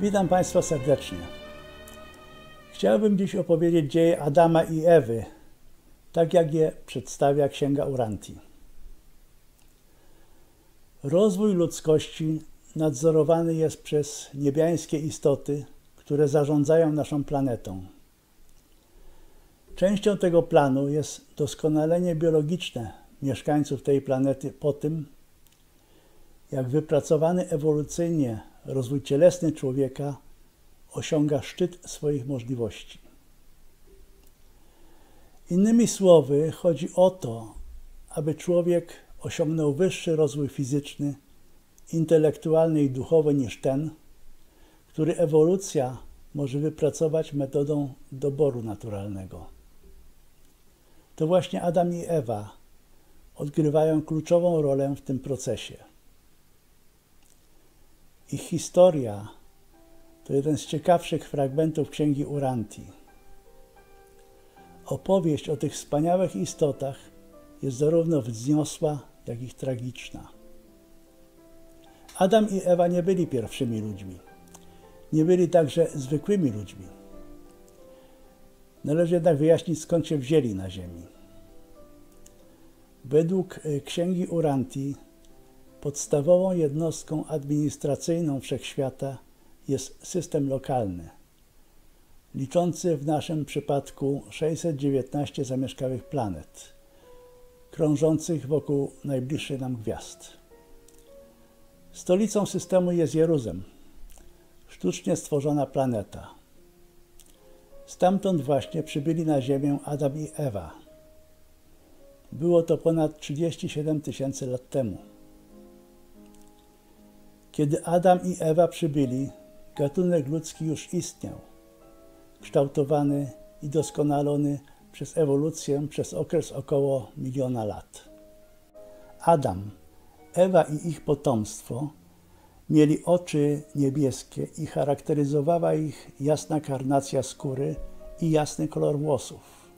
Witam Państwa serdecznie. Chciałbym dziś opowiedzieć dzieje Adama i Ewy, tak jak je przedstawia Księga Uranti. Rozwój ludzkości nadzorowany jest przez niebiańskie istoty, które zarządzają naszą planetą. Częścią tego planu jest doskonalenie biologiczne mieszkańców tej planety po tym, jak wypracowany ewolucyjnie rozwój cielesny człowieka osiąga szczyt swoich możliwości. Innymi słowy, chodzi o to, aby człowiek osiągnął wyższy rozwój fizyczny, intelektualny i duchowy niż ten, który ewolucja może wypracować metodą doboru naturalnego. To właśnie Adam i Ewa odgrywają kluczową rolę w tym procesie. Ich historia to jeden z ciekawszych fragmentów Księgi Uranti. Opowieść o tych wspaniałych istotach jest zarówno wzniosła, jak i tragiczna. Adam i Ewa nie byli pierwszymi ludźmi. Nie byli także zwykłymi ludźmi. Należy jednak wyjaśnić, skąd się wzięli na ziemi. Według Księgi Uranti podstawową jednostką administracyjną wszechświata jest system lokalny, liczący w naszym przypadku 619 zamieszkałych planet, krążących wokół najbliższych nam gwiazd. Stolicą systemu jest Jeruzalem, sztucznie stworzona planeta. Stamtąd właśnie przybyli na Ziemię Adam i Ewa. Było to ponad 37 000 lat temu. Kiedy Adam i Ewa przybyli, gatunek ludzki już istniał, kształtowany i doskonalony przez ewolucję przez okres około 1 000 000 lat. Adam, Ewa i ich potomstwo mieli oczy niebieskie i charakteryzowała ich jasna karnacja skóry i jasny kolor włosów.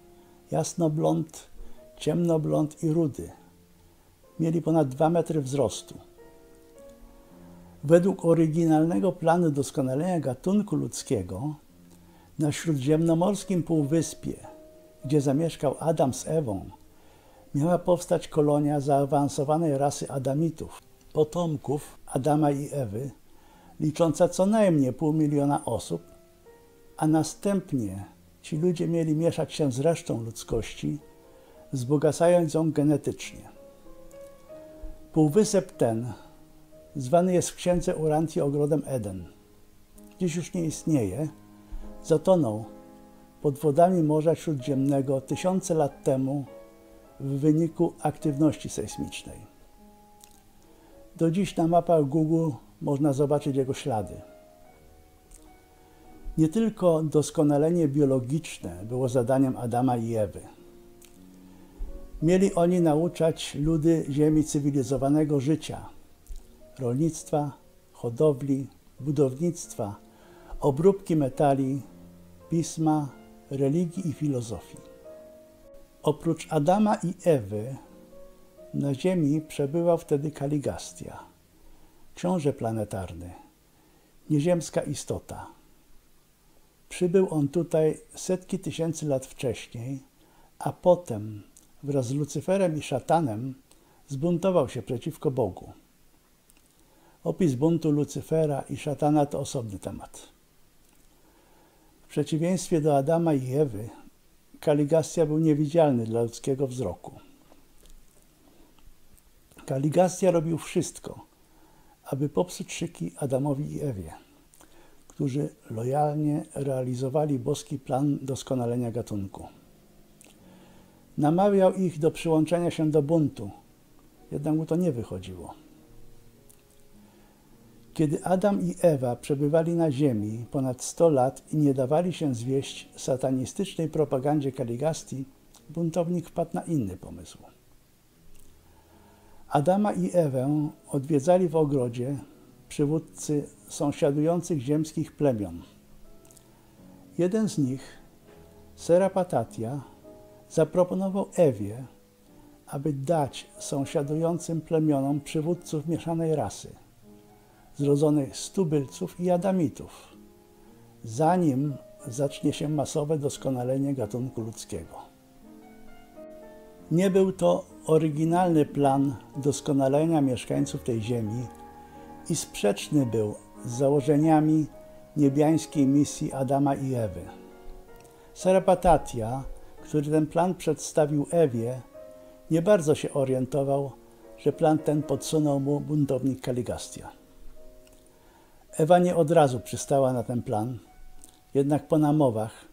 Jasnoblond, ciemnoblond i rudy. Mieli ponad 2 metry wzrostu. Według oryginalnego planu doskonalenia gatunku ludzkiego na śródziemnomorskim półwyspie, gdzie zamieszkał Adam z Ewą, miała powstać kolonia zaawansowanej rasy Adamitów, potomków Adama i Ewy, licząca co najmniej 500 000 osób, a następnie ci ludzie mieli mieszać się z resztą ludzkości, wzbogacając ją genetycznie. Półwysep ten zwany jest w Księdze Uranti ogrodem Eden. Dziś już nie istnieje, zatonął pod wodami Morza Śródziemnego tysiące lat temu w wyniku aktywności sejsmicznej. Do dziś na mapach Google można zobaczyć jego ślady. Nie tylko doskonalenie biologiczne było zadaniem Adama i Ewy. Mieli oni nauczać ludy Ziemi cywilizowanego życia, rolnictwa, hodowli, budownictwa, obróbki metali, pisma, religii i filozofii. Oprócz Adama i Ewy na Ziemi przebywał wtedy Kaligastia, książę planetarny, nieziemska istota. Przybył on tutaj setki tysięcy lat wcześniej, a potem wraz z Lucyferem i szatanem zbuntował się przeciwko Bogu. Opis buntu Lucyfera i szatana to osobny temat. W przeciwieństwie do Adama i Ewy, Kaligastia był niewidzialny dla ludzkiego wzroku. Kaligastia robił wszystko, aby popsuć szyki Adamowi i Ewie, którzy lojalnie realizowali boski plan doskonalenia gatunku. Namawiał ich do przyłączenia się do buntu, jednak mu to nie wychodziło. Kiedy Adam i Ewa przebywali na ziemi ponad 100 lat i nie dawali się zwieść satanistycznej propagandzie Kaligastii, buntownik wpadł na inny pomysł. Adama i Ewę odwiedzali w ogrodzie przywódcy sąsiadujących ziemskich plemion. Jeden z nich, Serapatatia, zaproponował Ewie, aby dać sąsiadującym plemionom przywódców mieszanej rasy, zrodzonych z tubylców i adamitów, zanim zacznie się masowe doskonalenie gatunku ludzkiego. Nie był to oryginalny plan doskonalenia mieszkańców tej ziemi i sprzeczny był z założeniami niebiańskiej misji Adama i Ewy. Sarapatatia, który ten plan przedstawił Ewie, nie bardzo się orientował, że plan ten podsunął mu buntownik Kaligastia. Ewa nie od razu przystała na ten plan, jednak po namowach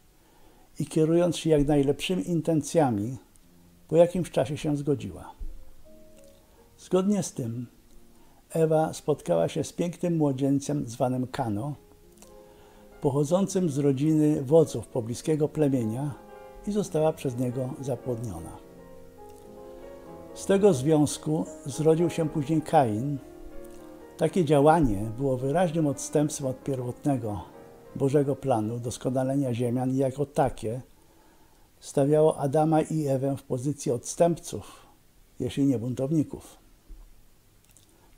i kierując się jak najlepszymi intencjami, po jakimś czasie się zgodziła. Zgodnie z tym Ewa spotkała się z pięknym młodzieńcem zwanym Kano, pochodzącym z rodziny wodzów pobliskiego plemienia i została przez niego zapłodniona. Z tego związku zrodził się później Kain. Takie działanie było wyraźnym odstępstwem od pierwotnego Bożego planu doskonalenia ziemian i jako takie stawiało Adama i Ewę w pozycji odstępców, jeśli nie buntowników.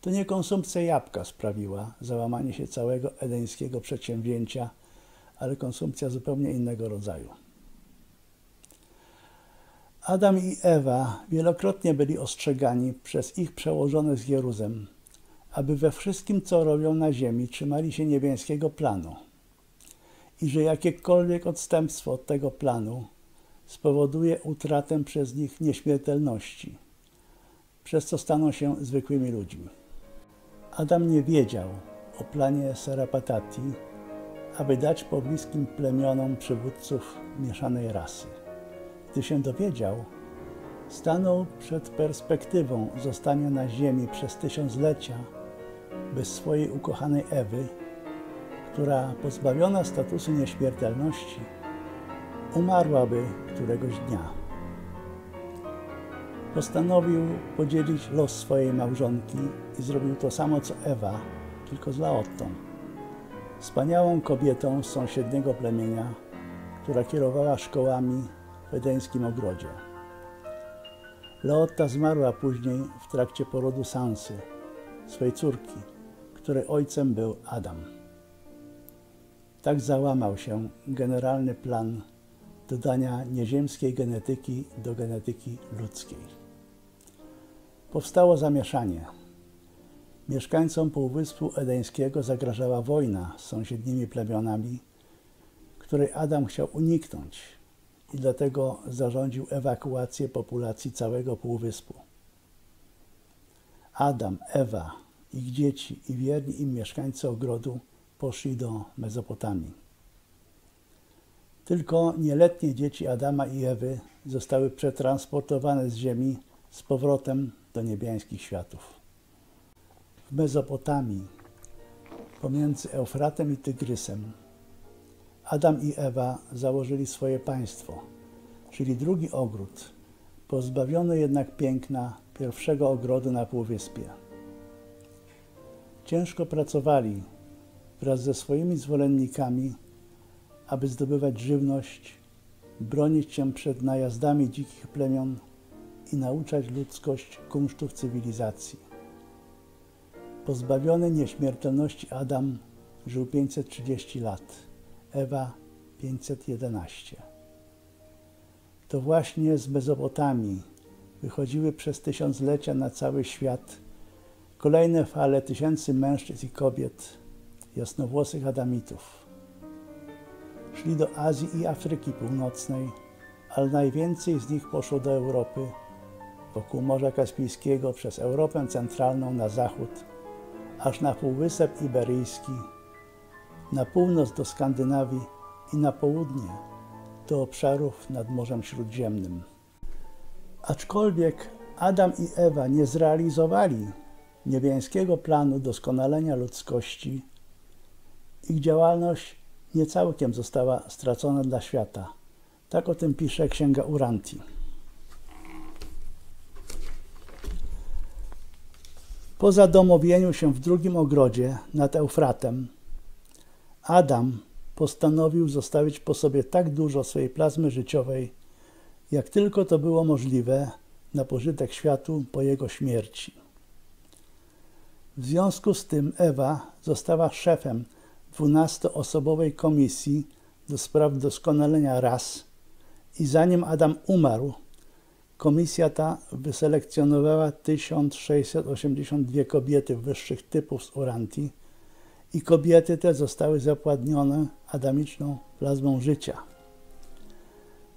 To nie konsumpcja jabłka sprawiła załamanie się całego edeńskiego przedsięwzięcia, ale konsumpcja zupełnie innego rodzaju. Adam i Ewa wielokrotnie byli ostrzegani przez ich przełożonych z Jeruzem, aby we wszystkim, co robią na ziemi, trzymali się niebiańskiego planu i że jakiekolwiek odstępstwo od tego planu spowoduje utratę przez nich nieśmiertelności, przez co staną się zwykłymi ludźmi. Adam nie wiedział o planie Sarapatati, aby dać pobliskim plemionom przywódców mieszanej rasy. Gdy się dowiedział, stanął przed perspektywą zostania na ziemi przez tysiąclecia bez swojej ukochanej Ewy, która pozbawiona statusu nieśmiertelności umarłaby któregoś dnia. Postanowił podzielić los swojej małżonki i zrobił to samo co Ewa, tylko z Laottą, wspaniałą kobietą z sąsiedniego plemienia, która kierowała szkołami w edeńskim ogrodzie. Laotta zmarła później w trakcie porodu Sansy, swej córki, której ojcem był Adam. Tak załamał się generalny plan dodania nieziemskiej genetyki do genetyki ludzkiej. Powstało zamieszanie. Mieszkańcom Półwyspu Edeńskiego zagrażała wojna z sąsiednimi plemionami, której Adam chciał uniknąć i dlatego zarządził ewakuację populacji całego Półwyspu. Adam, Ewa, ich dzieci i wierni im mieszkańcy ogrodu poszli do Mezopotamii. Tylko nieletnie dzieci Adama i Ewy zostały przetransportowane z ziemi z powrotem do niebiańskich światów. W Mezopotamii, pomiędzy Eufratem i Tygrysem, Adam i Ewa założyli swoje państwo, czyli drugi ogród, pozbawiony jednak piękna pierwszego ogrodu na Półwyspie. Ciężko pracowali wraz ze swoimi zwolennikami, aby zdobywać żywność, bronić się przed najazdami dzikich plemion i nauczać ludzkość kunsztów cywilizacji. Pozbawiony nieśmiertelności Adam żył 530 lat, Ewa 511. To właśnie z Mezopotamii wychodziły przez tysiąclecia na cały świat kolejne fale tysięcy mężczyzn i kobiet, jasnowłosych Adamitów. Szli do Azji i Afryki Północnej, ale najwięcej z nich poszło do Europy, wokół Morza Kaspijskiego, przez Europę Centralną na zachód, aż na Półwysep Iberyjski, na północ do Skandynawii i na południe do obszarów nad Morzem Śródziemnym. Aczkolwiek Adam i Ewa nie zrealizowali niebiańskiego planu doskonalenia ludzkości, ich działalność nie całkiem została stracona dla świata. Tak o tym pisze Księga Uranti. Po zadomowieniu się w drugim ogrodzie nad Eufratem, Adam postanowił zostawić po sobie tak dużo swojej plazmy życiowej, jak tylko to było możliwe, na pożytek światu po jego śmierci. W związku z tym Ewa została szefem 12-osobowej komisji do spraw doskonalenia ras i zanim Adam umarł, komisja ta wyselekcjonowała 1682 kobiety wyższych typów z Uranti i kobiety te zostały zapładnione adamiczną plazmą życia.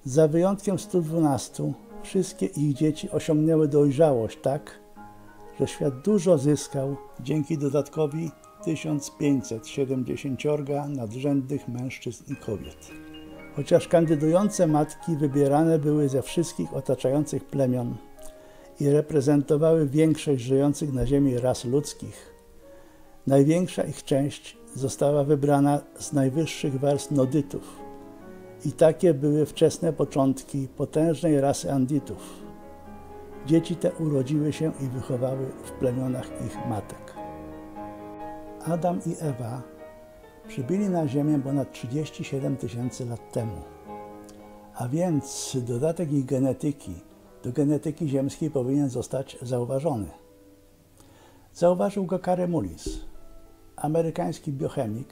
Za wyjątkiem 112, wszystkie ich dzieci osiągnęły dojrzałość tak, że świat dużo zyskał dzięki dodatkowi 1570 nadrzędnych mężczyzn i kobiet. Chociaż kandydujące matki wybierane były ze wszystkich otaczających plemion i reprezentowały większość żyjących na ziemi ras ludzkich, największa ich część została wybrana z najwyższych warstw nodytów i takie były wczesne początki potężnej rasy Anditów. Dzieci te urodziły się i wychowały w plemionach ich matek. Adam i Ewa przybyli na Ziemię ponad 37 000 lat temu, a więc dodatek ich genetyki do genetyki ziemskiej powinien zostać zauważony. Zauważył go Kary Mullis, amerykański biochemik,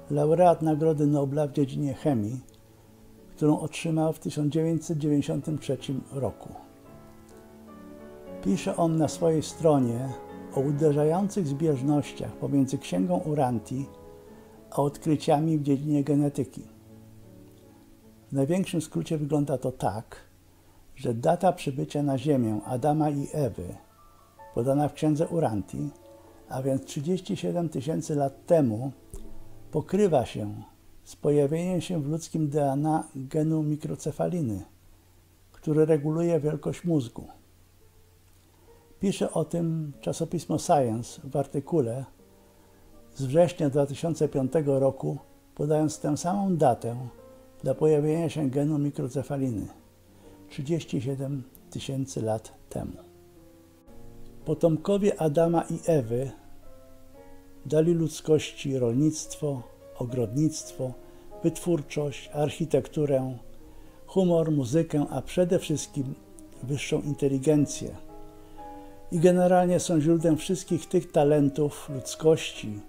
laureat Nagrody Nobla w dziedzinie chemii, którą otrzymał w 1993 roku. Pisze on na swojej stronie o uderzających zbieżnościach pomiędzy Księgą Uranti a odkryciami w dziedzinie genetyki. W największym skrócie wygląda to tak, że data przybycia na Ziemię Adama i Ewy, podana w Księdze Uranti, a więc 37 000 lat temu, pokrywa się z pojawieniem się w ludzkim DNA genu mikrocefaliny, który reguluje wielkość mózgu. Pisze o tym czasopismo Science w artykule z września 2005 roku, podając tę samą datę dla pojawienia się genu mikrocefaliny 37 000 lat temu. Potomkowie Adama i Ewy dali ludzkości rolnictwo, ogrodnictwo, wytwórczość, architekturę, humor, muzykę, a przede wszystkim wyższą inteligencję. I generalnie są źródłem wszystkich tych talentów ludzkości,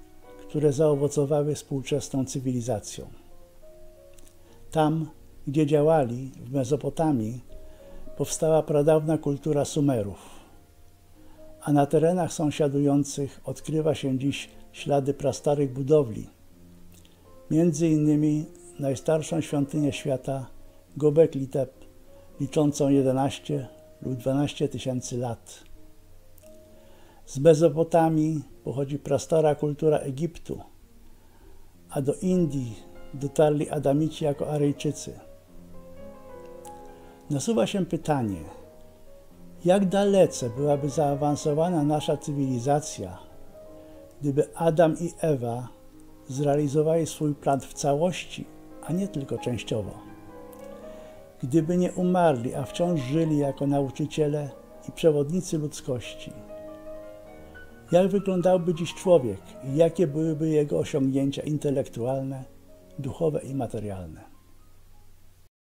które zaowocowały współczesną cywilizacją. Tam, gdzie działali, w Mezopotamii, powstała pradawna kultura Sumerów, a na terenach sąsiadujących odkrywa się dziś ślady prastarych budowli, między innymi najstarszą świątynię świata Göbekli Tepe, liczącą 11 lub 12 000 lat. Z Mezopotamii pochodzi prastara kultura Egiptu, a do Indii dotarli Adamici jako Aryjczycy. Nasuwa się pytanie, jak dalece byłaby zaawansowana nasza cywilizacja, gdyby Adam i Ewa zrealizowali swój plan w całości, a nie tylko częściowo. Gdyby nie umarli, a wciąż żyli jako nauczyciele i przewodnicy ludzkości. Jak wyglądałby dziś człowiek i jakie byłyby jego osiągnięcia intelektualne, duchowe i materialne?